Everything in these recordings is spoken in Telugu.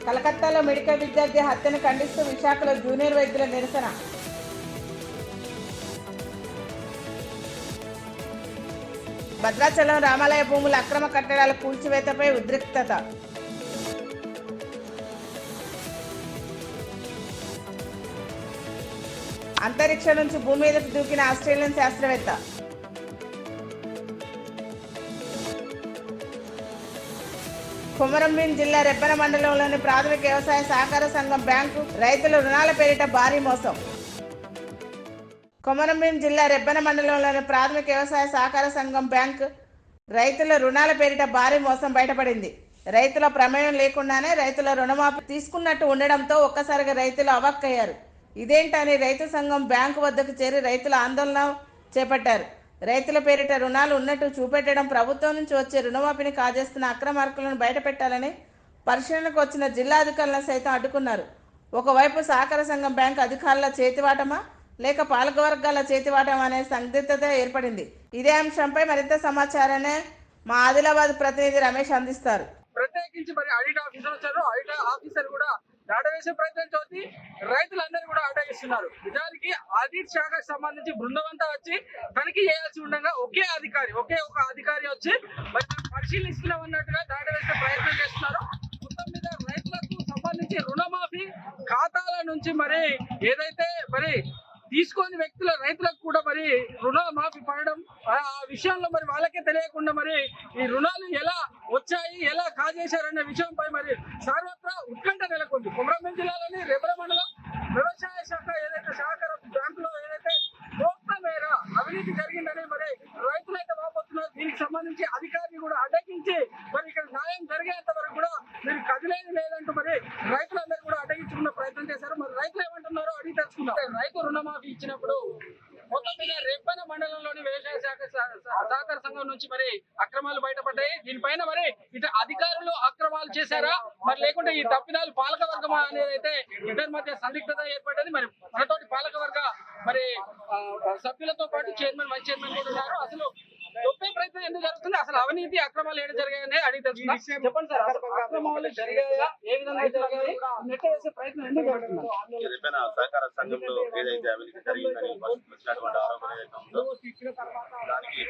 కలకత్తాలో మెడికల్ విద్యార్థి హత్యను ఖండిస్తూ విశాఖలో జూనియర్ వైద్యుల నిరసన. భద్రాచలం రామాలయ భూముల అక్రమ కట్టడాల కూల్చివేతపై ఉద్రిక్తత. అంతరిక్షం నుంచి భూమి మీదకు దూకిన ఆస్ట్రేలియన్ శాస్త్రవేత్త. కొమరంభీం జిల్లా రెబ్బెన మండలంలోని ప్రాథమిక వ్యవసాయ సహకార సంఘం బ్యాంకు రైతుల రుణాల పేరిట భారీ మోసం. కొమరంభీం జిల్లా రెబ్బెన మండలంలోని ప్రాథమిక వ్యవసాయ సహకార సంఘం బ్యాంకు రైతుల రుణాల పేరిట భారీ మోసం బయటపడింది. రైతుల ప్రమేయం లేకుండానే రైతుల రుణమాఫీ తీసుకున్నట్టు ఉండడంతో ఒక్కసారిగా రైతులు అవాక్కయ్యారు. ఇదేంటని రైతు సంఘం బ్యాంకు వద్దకు చేరి రైతుల ఆందోళన చేపట్టారు. రైతుల పేరిట రుణాలు ఉన్నట్టు చూపెట్టడం, ప్రభుత్వం నుంచి వచ్చే రుణమాఫీని కాజేస్తున్న అక్రమార్కులను బయటపెట్టాలని పరిశీలనకు వచ్చిన జిల్లా అధికారులను సైతం అడ్డుకున్నారు. ఒకవైపు సహకార సంఘం బ్యాంకు అధికారుల చేతివాటమా లేక పాలకవర్గాల చేతివాటమా అనే సందిగ్ధత ఏర్పడింది. ఇదే అంశంపై మరింత సమాచారాన్ని మా ఆదిలాబాద్ ప్రతినిధి రమేష్ అందిస్తారు. ప్రత్యేకించి మరి ఆడిట్ ఆఫీసర్ వచ్చారు. ఆడిట్ ఆఫీసర్ కూడా దాట వేసే ప్రయత్నం చేసి రైతులందరూ కూడా ఆటగిస్తున్నారు. నిజానికి ఆడిట్ శాఖకు సంబంధించి బృందం అంతా వచ్చి తనిఖీ చేయాల్సి ఉండగా ఒకే ఒక అధికారి వచ్చి మరి పరిశీలిస్తున్నాం అన్నట్టుగా దాట వేసే ప్రయత్నం చేస్తున్నారు. మొత్తం మీద రైతులకు సంబంధించి రుణమాఫీ ఖాతాల నుంచి మరి ఏదైతే మరి తీసుకొని వ్యక్తుల రైతులకు కూడా మరి రుణమాఫీ పడడం, ఆ విషయంలో మరి వాళ్ళకే తెలియకుండా మరి ఈ రుణాలు ఎలా వచ్చాయి, ఎలా కాజేశారనే విషయంపై మరి సర్వత్రా ఉత్కంఠ నెలకొంది. కొమరంభీం జిల్లాలోని రెబ్బెన మండలం వ్యవసాయ శాఖ ఏదైతే సహకార బ్యాంకులో ఏదైతే కోట్ల మేర అవినీతి జరిగిందని మరి రైతులైతే వాపోతున్నారు. దీనికి సంబంధించి అధికారిని కూడా అడ్డగించి మరి ఇక్కడ న్యాయం జరిగేంత వరకు కూడా మీరు కదిలేది లేదంటూ మరి రైతులందరూ కూడా అడ్డగించుకున్న ప్రయత్నం చేశారు. మరి రైతులు ఏమంటున్నారో అడిగి తెలుసుకున్నారు. రైతు రుణమాఫీ ఇచ్చినప్పుడు మొత్తం మీద రెబ్బెన మండలంలోని వ్యవసాయ శాఖ సహకార సంఘం నుంచి మరి అక్రమాలు బయటపడ్డాయి. దీనిపైన మరి ఇటు అధికారులు అక్రమాలు చేశారా మరి లేకుంటే ఈ తప్పిదాలు పాలక వర్గమా అనేది అయితే ఇద్దరి మధ్య సందిగ్ధత ఏర్పడ్డది. మరి మనతోటి పాలక వర్గ మరి సభ్యులతో పాటు చైర్మన్, వైస్ చైర్మన్ కూడా ఉన్నారు. అసలు తొప్పే ప్రయత్నం ఎందుకు జరుగుతుంది, అసలు అవినీతి అక్రమాలు ఏడు జరిగాయని అడిగి తెలుసుకున్నాం. చెప్పండి సార్, అక్రమాలు జరిగాయా, ఏ విధంగా జరిగాయి, నెట్ వేసే ప్రయత్నం ఎందుకు జరుగుతుంది? సహకార సంఘంలో ఏదైతే అవినీతి జరిగిందని వచ్చినటువంటి ఆరోపణ ఏదైతే ఉందో దానికి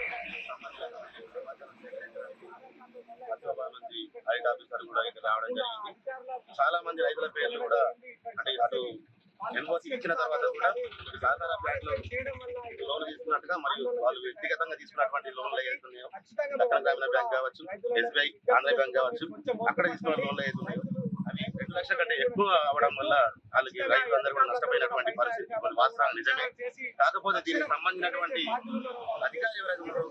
ఆడిట్ ఆఫీసర్ కూడా ఇక్కడ రావడం జరిగింది. చాలా మంది రైతుల పేర్లు కూడా అంటే అటు ఎన్ఓసి ఇచ్చిన తర్వాత కూడా సహకార బ్యాంక్ లో లోన్ తీసుకున్నట్టుగా మరియు వాళ్ళు వ్యక్తిగతంగా తీసుకున్నటువంటి లోన్లు ఏదైతున్నాయో దక్షిణ గ్రామీణ బ్యాంక్ కావచ్చు, ఎస్బీఐ, ఆంధ్ర బ్యాంక్ కావచ్చు, అక్కడ తీసుకున్న లోన్లు ఏదైతున్నాయో అవి 2 లక్షల కంటే ఎక్కువ అవడం వల్ల వాళ్ళకి రైతులందరూ కూడా నష్టపోయినటువంటి పరిస్థితి మన వాస్తవం నిజమే. కాకపోతే దీనికి సంబంధించినటువంటి అధికారి ఎవరైతే ఉన్నారో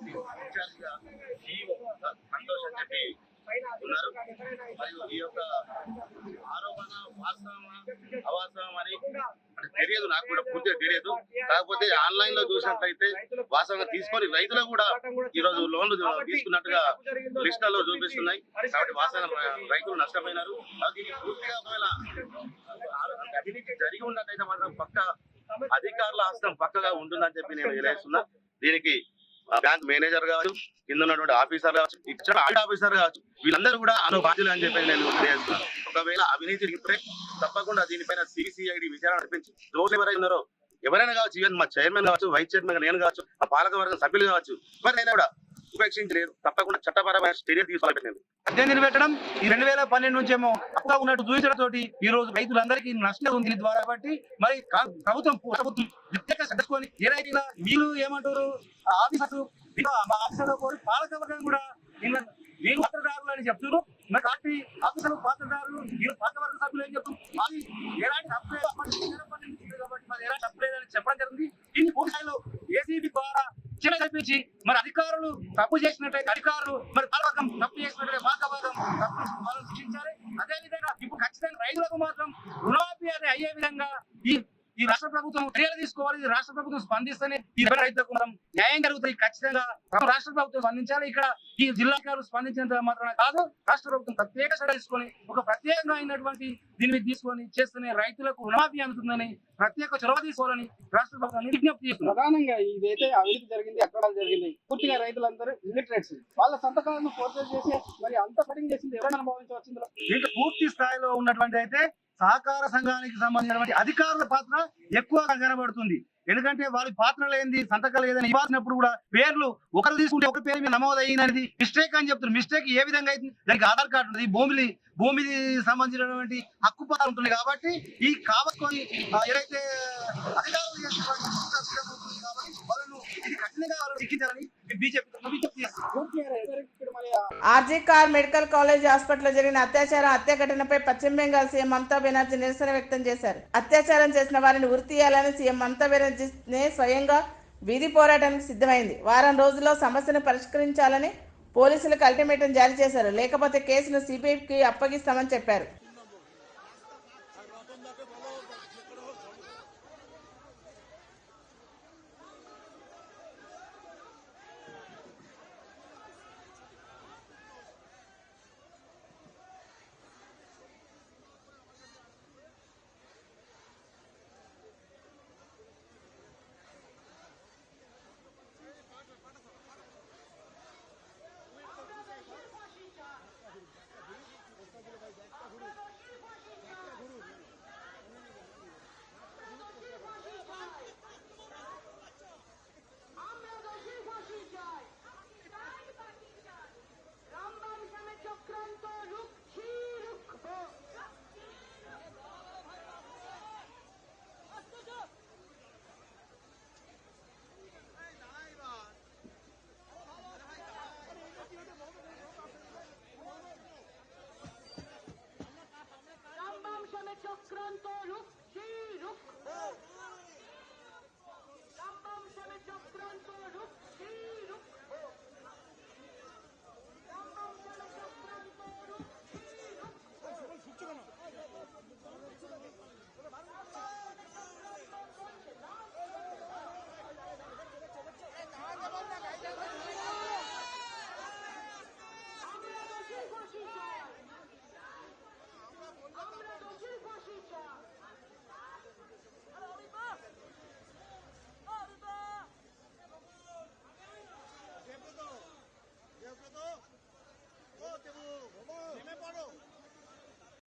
ఇన్ఛార్జిగా సంతోష్ అని చెప్పి ఉన్నారు. మరియు ఈ యొక్క ఆరోపణ వాస్తవమా అవాస్తవం అని తెలియదు, నాకు కూడా పూర్తిగా తెలియదు. కాకపోతే ఆన్లైన్ లో చూసినట్లయితే వాస్తవంగా తీసుకొని రైతులు కూడా ఈ రోజు లోన్లు తీసుకున్నట్టుగా లిస్టులలో చూపిస్తున్నాయి. కాబట్టి వాస్తవంగా రైతులు నష్టపోయినారు. దీనికి పూర్తిగా ఒకవేళ అవినీతి జరిగి ఉన్నట్టయితే మాత్రం పక్క అధికారుల హస్తం పక్కగా ఉంటుందని చెప్పి నేను తెలియజేస్తున్నా. దీనికి బ్యాంక్ మేనేజర్ కావచ్చు, కింద ఉన్నటువంటి ఆఫీసర్ కావచ్చు, ఇచ్చిన ఆడిట్ ఆఫీసర్ కావచ్చు, వీళ్ళందరూ కూడా బాధ్యులు అని చెప్పి నేను తెలియజేస్తున్నాను. ఒకవేళ అవినీతి జరిగితే తప్పకుండా దీనిపైన సిబిసిఐడి విచారణ నడిపించి దోషులు ఎవరైనా ఉన్నారో ఎవరైనా కావచ్చు, ఈవెన్ మా చైర్మన్ కావచ్చు, వైస్ చైర్మన్ నేను కావచ్చు, ఆ పాలక వర్గం సభ్యులు కావచ్చు, ఎవరైనా కూడా ఉపేక్షించలేదు. తప్పకుండా చట్టపరమైన చర్యలు తీసుకోవాలి. అధ్యయనం పెట్టడం ఈ 2012 నుంచేమో అప్పుగా ఉన్నట్టు చూపించడంతో ఈ రోజు రైతులందరికీ నష్టం ఉంది. దీని ద్వారా బట్టి మరి ప్రభుత్వం ప్రత్యేక సదస్సుకొని ఏదైనా వీళ్ళు ఏమంటారు ఆఫీసర్లు పాలక వర్గం కూడా వీళ్ళు పాత్రదారులు అని చెప్తున్నారు. మరి పార్టీ ఆఫీసర్లు పాత్రదారులు, వీళ్ళు పాత్రవర్గ సభ్యులు ఏం చెప్తున్నారు, అది ఎలాంటి తప్పలేదు కాబట్టి మరి ఎలాంటి తప్పలేదని చెప్పడం జరిగింది. దీన్ని పూర్తి స్థాయిలో ఏసీబీ ద్వారా చిన్న కల్పించి మరి అధికారులు తప్పు చేసినట్టయితే అధికారులు మరి పాలకవర్గం తప్పు చేసినట్టయితే పాలకవర్గం తప్పు శిక్షించాలి. అదేవిధంగా ఇప్పుడు ఖచ్చితంగా రైతులకు మాత్రం రుణమాఫీ అయ్యే విధంగా ఈ ఈ రాష్ట్ర ప్రభుత్వం చర్యలు తీసుకోవాలి. ఈ రాష్ట్ర ప్రభుత్వం స్పందిస్తేనే ఈ రైతులకు మనం న్యాయం జరుగుతుంది. ఖచ్చితంగా రాష్ట్ర ప్రభుత్వం స్పందించాలి. ఇక్కడ ఈ జిల్లాకారు స్పందించినంత మాత్రమే కాదు, రాష్ట్ర ప్రభుత్వం ప్రత్యేక చర్య తీసుకొని ఒక ప్రత్యేకంగా అయినటువంటి దీన్ని తీసుకొని చేస్తేనే రైతులకు రుణమాఫీ అందుతుందని ప్రత్యేక చొరవ తీసుకోవాలని రాష్ట్ర ప్రభుత్వాన్ని విజ్ఞప్తి చేస్తున్నారు. ప్రధానంగా ఇదైతే అవినీతి జరిగింది, అక్కడ జరిగింది. పూర్తిగా రైతులందరూ ఇల్లిటరేట్స్, వాళ్ళ సంతకాలను ఫోర్జరీ చేసి మరి అంత కటింగ్ చేసింది ఎవరైనా అనుభవించవచ్చు. దీంట్లో పూర్తి స్థాయిలో ఉన్నటువంటి అయితే సహకార సంఘానికి సంబంధించినటువంటి అధికారుల పాత్ర ఎక్కువగా కనబడుతుంది. ఎందుకంటే వాళ్ళ పాత్ర లేనిది సంతకాలు ఏదైనా ఇవ్వాల్సినప్పుడు కూడా పేర్లు ఒకరు తీసుకుంటే ఒక పేరు మీద నమోదు అయ్యింది మిస్టేక్ అని చెప్తున్నారు. మిస్టేక్ ఏ విధంగా అయితే దానికి ఆధార్ కార్డు ఉంటుంది, భూమికి సంబంధించినటువంటి హక్కు పత్రాలు ఉంటుంది. కాబట్టి ఈ కావకొని ఏదైతే అధికారులు చేస్తున్నటువంటి కాబట్టి వాళ్ళను ఇది కఠినంగా శిక్షించాలని BJP RG Kar medical college హాస్పిటల్లో జరిగిన హత్య ఘటనపై పశ్చిమ బెంగాల్ సీఎం మమతా బెనర్జీ నిరసన వ్యక్తం చేశారు. అత్యాచారం చేసిన వారిని ఉరి తీయాలని సీఎం మమతా బెనర్జీ స్వయంగా వీధి పోరాటానికి సిద్ధమైంది. వారం రోజుల్లో సమస్యను పరిష్కరించాలని పోలీసులకు అల్టిమేటం జారీ చేశారు. లేకపోతే కేసును సిబిఐకి అప్పగిస్తామని చెప్పారు.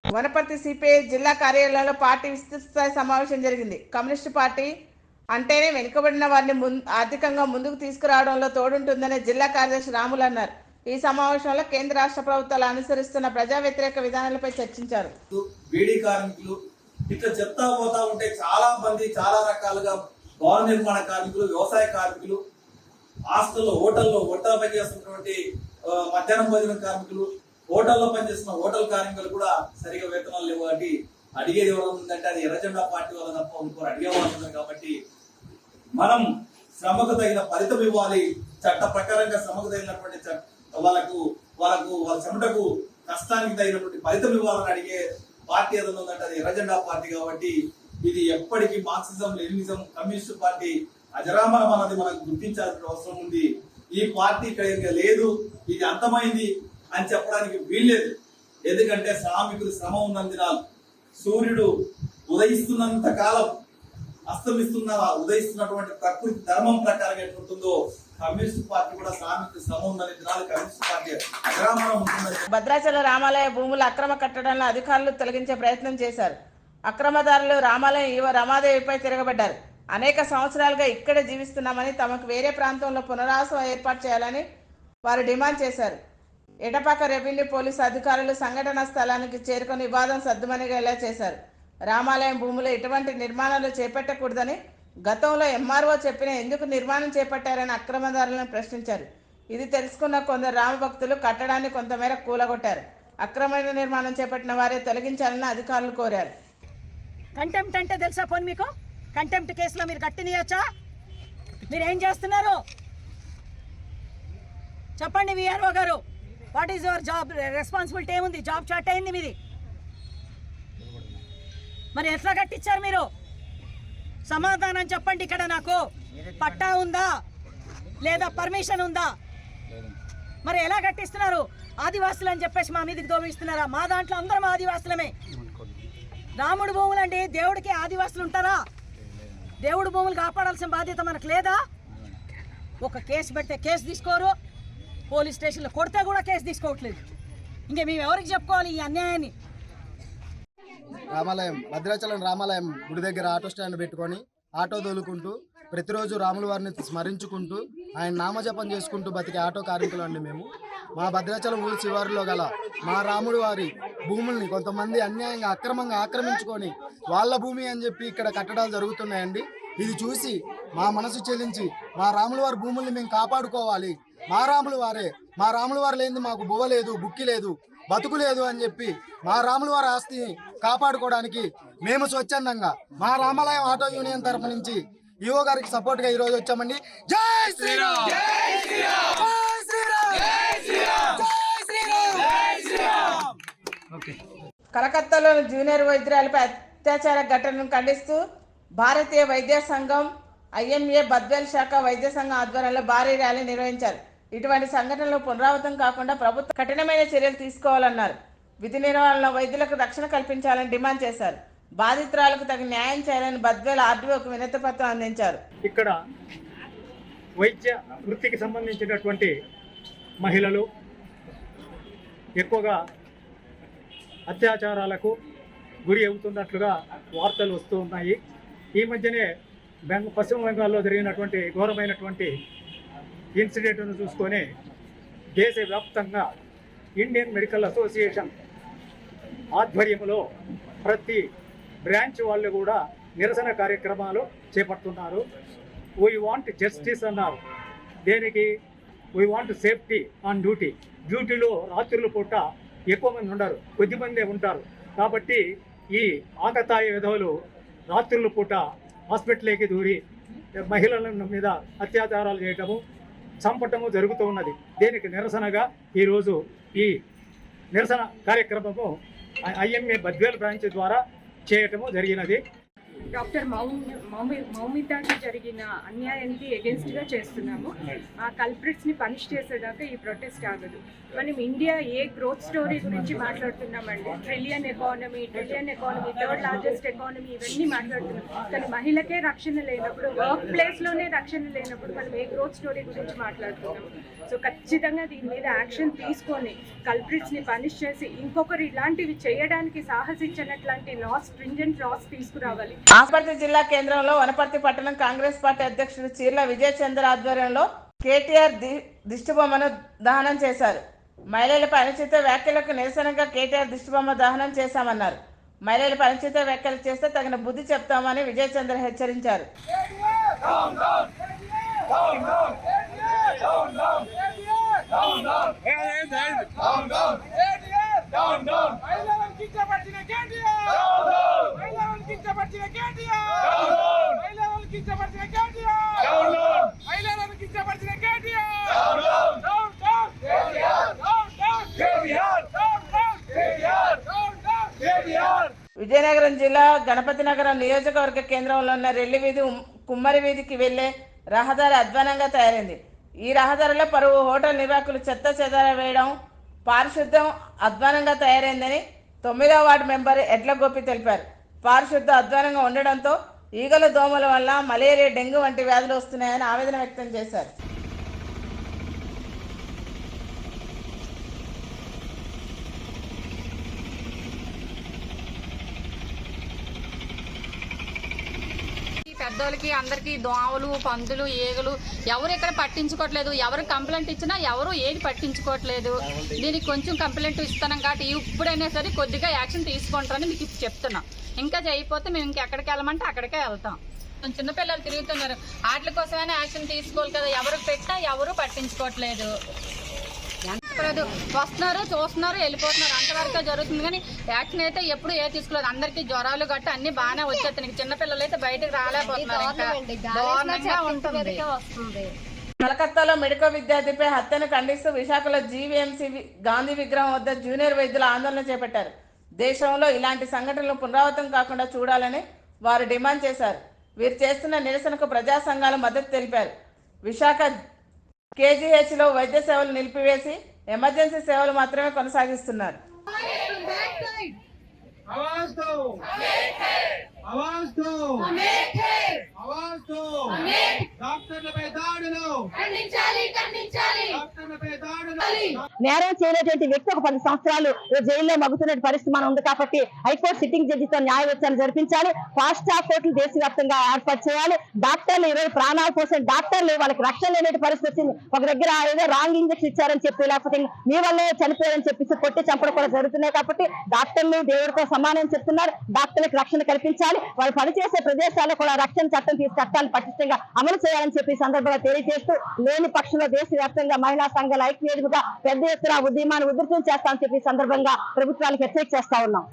వనపర్తి సిపిఐ జిల్లా కార్యాలయంలో పార్టీ విస్తృత స్థాయి సమావేశం జరిగింది. కమ్యూనిస్టు పార్టీ అంటేనే వెనుకబడిన వారిని ఆర్థికంగా ముందుకు తీసుకురావడంలో తోడుంటుందని జిల్లా కార్యదర్శి రాములు అన్నారు. ఈ సమావేశంలో కేంద్ర రాష్ట్ర ప్రభుత్వాలు అనుసరిస్తున్న ప్రజా వ్యతిరేక విధానాలపై చర్చించారు. బీడీ కార్మికులు ఇట్లా చెప్తా పోతా ఉంటే చాలా మంది చాలా రకాలుగా భవన నిర్మాణ కార్మికులు, వ్యవసాయ కార్మికులు, హాస్టల్లో హోటల్లో పనిచేస్తున్నటువంటి మధ్యాహ్నం భోజన కార్మికులు, హోటల్లో పనిచేస్తున్న హోటల్ కార్మికులు కూడా సరిగా వేతనాలు లేవు. కాబట్టి అడిగేది ఎవరు ఉందంటే అది ఎర్రజెండా పార్టీ వాళ్ళు తప్ప ఇంకోరు అడిగేవాళ్ళు. కాబట్టి మనం శ్రమకు తగిన ఫలితం ఇవ్వాలి. చట్ట ప్రకారంగా శ్రమకు తగినటువంటి వాళ్ళకు వాళ్ళ చెమటకు కష్టానికి తగినటువంటి ఫలితం ఇవ్వాలని అడిగే పార్టీ ఏదైనా ఉందంటే అది ఎర్రజెండా పార్టీ. కాబట్టి ఇది ఎప్పటికీ మార్క్సిజం, లెనినిజం, కమ్యూనిస్ట్ పార్టీ అజరామరం అన్నది మనకు గుర్తించాల్సిన అవసరం ఉంది. ఈ పార్టీ ఇక్కడ లేదు, ఇది అంతమైంది అని చెప్పడానికి వీల్లేదు. ఎందుకంటే శ్రామికులు శ్రమ ఉన్నంత దినాలు, సూర్యుడు ఉదయిస్తున్నంత కాలం, ఉదయిస్తున్నటువంటి ప్రకృతి ధర్మం ప్రకారం ఎట్లుంటుందో కమ్యూనిస్ట్ పార్టీ కూడా శ్రామికులు శ్రమ ఉన్నన్ని దినాలు కమ్యూనిస్ట్ పార్టీ అగ్రామరం ఉంటుందని. భద్రాచల రామాలయ భూముల అక్రమ కట్టడంలో అధికారులు తొలగించే ప్రయత్నం చేశారు. అక్రమదారులు రామాలయం రమాదేవిపై తిరగబడ్డారు. అనేక సంవత్సరాలుగా ఇక్కడే జీవిస్తున్నామని, తమకు వేరే ప్రాంతంలో పునరావాసం ఏర్పాటు చేయాలని వారు డిమాండ్ చేశారు. ఎటపాక రెవెన్యూ పోలీసు అధికారులు సంఘటనా స్థలానికి చేరుకొని వివాదం సద్దుమణిగేలా చేశారు. రామాలయం భూములు ఎటువంటి నిర్మాణాలు చేపట్టకూడదని గతంలో ఎంఆర్ఓ చెప్పిన ఎందుకు నిర్మాణం చేపట్టారని అక్రమదారులను ప్రశ్నించారు. ఇది తెలుసుకున్న కొందరు రామభక్తులు కట్టడాన్ని కొంతమేర కూలగొట్టారు. అక్రమైన నిర్మాణం చేపట్టిన వారే తొలగించాలని అధికారులు కోరారు. కంటెంప్ట్ అంటే తెలుసా పోనీ మీకు? కంటెంప్ట్ కేసులో మీరు కట్టినయచ్చా? మీరు ఏం చేస్తున్నారు చెప్పండి విఆర్ఓ గారు. What is your job responsibility? ఏముంది? జాబ్ చాట్ అయింది మీది. మరి ఎట్లా కట్టించారు మీరు? సమాధానం చెప్పండి. ఇక్కడ నాకు పట్టా ఉందా లేదా పర్మిషన్ ఉందా? మరి ఎలా కట్టిస్తున్నారు? ఆదివాసులు అని చెప్పేసి మా మీదకి దోమిస్తున్నారా? మా దాంట్లో అందరం ఆదివాసులమే. రాముడు భూములు అండి, దేవుడికి ఆదివాసులు ఉంటారా? దేవుడు భూములు కాపాడాల్సిన బాధ్యత మనకు లేదా? ఒక కేసు పెడితే కేసు తీసుకోరు, పోలీస్ స్టేషన్లో కొడితే కూడా కేసు తీసుకోవట్లేదు. ఇంకా మేము ఎవరికి చెప్పుకోవాలి ఈ అన్యాయాన్ని? రామాలయం, భద్రాచలం రామాలయం గుడి దగ్గర ఆటో స్టాండ్ పెట్టుకొని ఆటో తోలుకుంటూ ప్రతిరోజు రాముల వారిని స్మరించుకుంటూ ఆయన నామజపం చేసుకుంటూ బతికే ఆటో కార్మికులు అండి మేము. మా భద్రాచలం ఊరి శివారులో గల మా రాముడు వారి భూముల్ని కొంతమంది అన్యాయంగా అక్రమంగా ఆక్రమించుకొని వాళ్ళ భూమి అని చెప్పి ఇక్కడ కట్టడాలు జరుగుతున్నాయండి. ఇది చూసి మా మనసు చెల్లించి మా రాముల వారి భూముల్ని మేము కాపాడుకోవాలి. మా రాముల వారు లేనిది మాకు బువ్వ లేదు, బుక్కి లేదు, బతుకు లేదు అని చెప్పి మా రాముల వారి ఆస్తిని కాపాడుకోవడానికి మేము స్వచ్ఛందంగా మా రామాలయం ఆటో యూనియన్ తరఫు నుంచి ఈవో గారికి సపోర్ట్ గా ఈ రోజు వచ్చామండి. జై శ్రీరామ్, జై శ్రీరామ్, జై శ్రీరామ్, జై శ్రీరామ్, జై శ్రీరామ్, జై శ్రీరామ్. కలకత్తాలోని జూనియర్ వైద్యురాలపై అత్యాచార ఘటనను ఖండిస్తూ భారతీయ వైద్య సంఘం ఐఎంఏ బద్వేల్ శాఖ వైద్య సంఘం ఆధ్వర్యంలో భారీ ర్యాలీ నిర్వహించారు. ఇటువంటి సంఘటనలు పునరావృతం కాకుండా ప్రభుత్వం కఠినమైన చర్యలు తీసుకోవాలన్నారు. విధి నిర్వహణలో వైద్యులకు రక్షణ కల్పించాలని డిమాండ్ చేశారు. బాధితురాలకు తగిన న్యాయం చేయాలని బద్వేల్ ఆర్డీఓకు వినతి పత్రం అందించారు. ఇక్కడ వైద్య వృత్తికి సంబంధించినటువంటి మహిళలు ఎక్కువగా అత్యాచారాలకు గురి అవుతున్నట్లుగా వార్తలు వస్తూ ఉన్నాయి. ఈ మధ్యనే పశ్చిమ బెంగాల్లో జరిగినటువంటి ఘోరమైనటువంటి ఇన్సిడెంట్ను చూసుకొని దేశవ్యాప్తంగా ఇండియన్ మెడికల్ అసోసియేషన్ ఆధ్వర్యంలో ప్రతి బ్రాంచ్ వాళ్ళు కూడా నిరసన కార్యక్రమాలు చేపడుతున్నారు. వీ వాంట్ జస్టిస్ అన్నారు. దేనికి? We want safety on duty. డ్యూటీలో రాత్రుల పూట ఎక్కువ మంది ఉండరు, కొద్దిమందే ఉంటారు. కాబట్టి ఈ ఆకతాయి విధవులు రాత్రుల పూట హాస్పిటల్కి దూరి మహిళల మీద అత్యాచారాలు చేయటము, చంపటము జరుగుతూ ఉన్నది. దీనికి నిరసనగా ఈరోజు ఈ నిరసన కార్యక్రమము ఐఎంఏ బద్వేల్ బ్రాంచ్ ద్వారా చేయటము జరిగినది. డాక్టర్ మౌమితాకి జరిగిన అన్యాయానికి ఎగెన్స్ట్గా చేస్తున్నాము. ఆ కల్ప్రిట్స్ని పనిష్ చేసేదాకా ఈ ప్రొటెస్ట్ ఆగదు. మనం ఇండియా ఏ గ్రోత్ స్టోరీ గురించి మాట్లాడుతున్నామండి. Trillion economy, third largest economy, ఇవన్నీ మాట్లాడుతున్నాం. కానీ మహిళకే రక్షణ లేనప్పుడు, వర్క్ ప్లేస్లోనే రక్షణ లేనప్పుడు మనం ఏ గ్రోత్ స్టోరీ గురించి మాట్లాడుతున్నాం? సో ఖచ్చితంగా దీని మీద యాక్షన్ తీసుకొని కల్ప్రిట్స్ని పనిష్ చేసి ఇంకొకరు ఇలాంటివి చేయడానికి సాహసించినట్లాంటి లాస్, స్ట్రింజెంట్ లాస్ తీసుకురావాలి. ఆసుపత్రి జిల్లా కేంద్రంలో వనపర్తి పట్టణం కాంగ్రెస్ పార్టీ అధ్యక్షుడు చీర్ల విజయ్ చంద్ర ఆధ్వర్యంలో కేటీఆర్ దిష్టిబొమ్మను దహనం చేశారు. మహిళలపై అనుచిత వ్యాఖ్యలకు నిరసనగా కేటీఆర్ దిష్టిబొమ్మ దహనం చేశామన్నారు. మహిళలపై అనుచిత వ్యాఖ్యలు చేస్తే తగిన బుద్ధి చెప్తామని విజయ్ చంద్ర హెచ్చరించారు. విజయనగరం జిల్లా గణపతి నగరం నియోజకవర్గ కేంద్రంలో ఉన్న రెల్లి వీధి కుమ్మరి వీధికి వెళ్లే రహదారి అధ్వానంగా తయారైంది. ఈ రహదారిలో పలువురు హోటల్ నిర్వాహకులు చెత్త చెదార వేయడం, పారిశుద్ధ్యం అధ్వానంగా తయారైందని 9వ వార్డు మెంబర్ ఎడ్ల గోపి తెలిపారు. పారిశుద్ధ్యం అధ్వానంగా ఉండడంతో ఈగల దోమల వల్ల మలేరియా, డెంగ్యూ వంటి వ్యాధులు వస్తున్నాయని ఆవేదన వ్యక్తం చేశారు. పెద్దోళ్ళకి అందరికీ దోమలు, పందులు, ఈగలు ఎవరు ఇక్కడ పట్టించుకోవట్లేదు. ఎవరు కంప్లైంట్ ఇచ్చినా ఎవరు ఏది పట్టించుకోవట్లేదు. దీనికి కొంచెం కంప్లైంట్ ఇస్తున్నాం కాబట్టి ఇప్పుడైనా సరే కొద్దిగా యాక్షన్ తీసుకుంటారని మీకు తిప్పుతున్నాం. ఇంకా చేయకపోతే మేము ఇంకెక్కడికి వెళ్ళమంటే అక్కడికే వెళ్తాం. చిన్నపిల్లలు తిరుగుతున్నారు, వాటి కోసమైనా యాక్షన్ తీసుకోవాలి కదా. ఎవరు పెట్టా ఎవరు పట్టించుకోవట్లేదు. వస్తున్నారు, చూస్తున్నారు, వెళ్ళిపోతున్నారు, అంతవరకే జరుగుతుంది. కానీ యాక్షన్ అయితే ఎప్పుడు ఏ తీసుకోలేదు. అందరికీ జ్వరాలు గట్ట అన్ని బాగానే వచ్చేస్తున్నాయి. చిన్నపిల్లలు అయితే బయటకు రాలేకపోతున్నారు. కలకత్తాలో మెడికల్ విద్యార్థిపై హత్యను ఖండిస్తూ విశాఖలో జీవీఎంసీ గాంధీ విగ్రహం వద్ద జూనియర్ వైద్యుల ఆందోళన చేపట్టారు. దేశంలో ఇలాంటి సంఘటనలు పునరావృతం కాకుండా చూడాలని వారు డిమాండ్ చేశారు. వీరు చేస్తున్న నిరసనకు ప్రజా సంఘాలు మద్దతు తెలిపారు. విశాఖ కేజీహెచ్లో వైద్య సేవలు నిలిపివేసి ఎమర్జెన్సీ సేవలు మాత్రమే కొనసాగిస్తున్నారు. నేరం చేయలేటువంటి వ్యక్తి ఒక 10 సంవత్సరాలు జైల్లో మగ్గుతున్న పరిస్థితి మనం ఉంది కాబట్టి హైకోర్టు సిట్టింగ్ జడ్జితో న్యాయ విచారణ జరిపించాలి. ఫాస్ట్ ట్రాక్ కోర్టులు దేశవ్యాప్తంగా ఏర్పాటు చేయాలి. డాక్టర్లు ఈరోజు ప్రాణాలు పోసిన డాక్టర్లు వాళ్ళకి రక్షణ లేని పరిస్థితి వచ్చింది. ఒక దగ్గర ఏదో రాంగ్ ఇంజక్షన్ ఇచ్చారని చెప్పి లేకపోతే మీ వల్లే చనిపోయారని చెప్పేసి కొట్టి చంపడం కూడా జరుగుతున్నాయి కాబట్టి డాక్టర్లు దేవుడితో సమానం చెప్తున్నారు. డాక్టర్లకు రక్షణ కల్పించాలి. వాళ్ళు పనిచేసే ప్రదేశాల్లో కూడా రక్షణ చట్టం చట్టాలు పటిష్టంగా అమలు చేయాలని చెప్పి సందర్భంగా తెలియజేస్తూ లేని పక్షంలో దేశవ్యాప్తంగా మహిళా సంఘాల ఐక్యవేదికగా పెద్ద ఎత్తున ఉద్యమాన్ని ఉధృతం చేస్తామని చెప్పి సందర్భంగా ప్రభుత్వానికి హెచ్చరిక చేస్తా ఉన్నాం.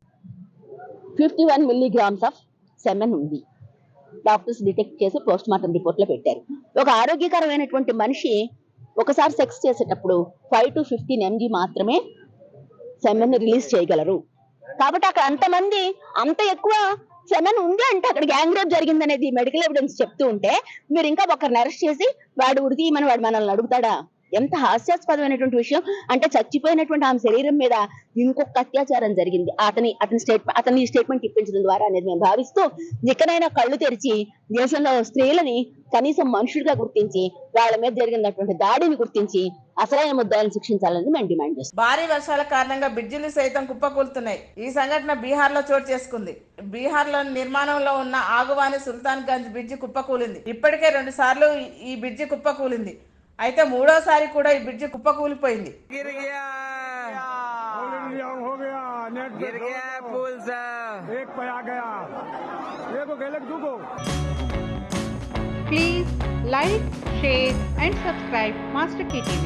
51 milligrams ఆఫ్ సెమెన్ ఉంది. డాక్టర్స్ డిటెక్ట్ చేసి పోస్ట్ మార్టం రిపోర్ట్ లో పెట్టారు. ఒక ఆరోగ్యకరమైనటువంటి మనిషి ఒకసారి సెక్స్ చేసేటప్పుడు 5 to 15 mg మాత్రమే సెమెన్ రిలీజ్ చేయగలరు. కాబట్టి అక్కడ అంతమంది అంత ఎక్కువ సెమెన్ ఉంది అంటే అక్కడ గ్యాంగ్ రేప్ జరిగింది అనేది మెడికల్ ఎవిడెన్స్ చెప్తూ ఉంటే మీరు ఇంకా ఒకరిని అరెస్ట్ చేసి వాడు ఉడితీయమని వాడు మనల్ని అడుగుతాడా? ఎంత హాస్యాస్పదమైనటువంటి విషయం అంటే చచ్చిపోయినటువంటి ఆమె శరీరం మీద ఇంకొక అత్యాచారం జరిగింది. అతని స్టేట్మెంట్ ఇప్పించడం ద్వారా అనేది మేము భావిస్తూ ఎక్కడైనా కళ్ళు తెరిచి దేశంలో స్త్రీలని కనీసం మనుషులుగా గుర్తించి వాళ్ళ మీద జరిగినటువంటి దాడిని గుర్తించి అసలైన ముద్దాలను శిక్షించాలని మేము డిమాండ్ చేస్తాం. భారీ వర్షాల కారణంగా బ్రిడ్జిలు సైతం కుప్పకూలుతున్నాయి. ఈ సంఘటన బీహార్ లో చోటు చేసుకుంది. బీహార్ లో నిర్మాణంలో ఉన్న ఆగువాని సుల్తాన్ గంజ్ బ్రిడ్జి కుప్పకూలింది. ఇప్పటికే 2 సార్లు ఈ బ్రిడ్జి కుప్పకూలింది. అయితే 3వసారి కూడా ఈ bridge కుప్పకూలిపోయింది. Please like, share and subscribe Master K TV.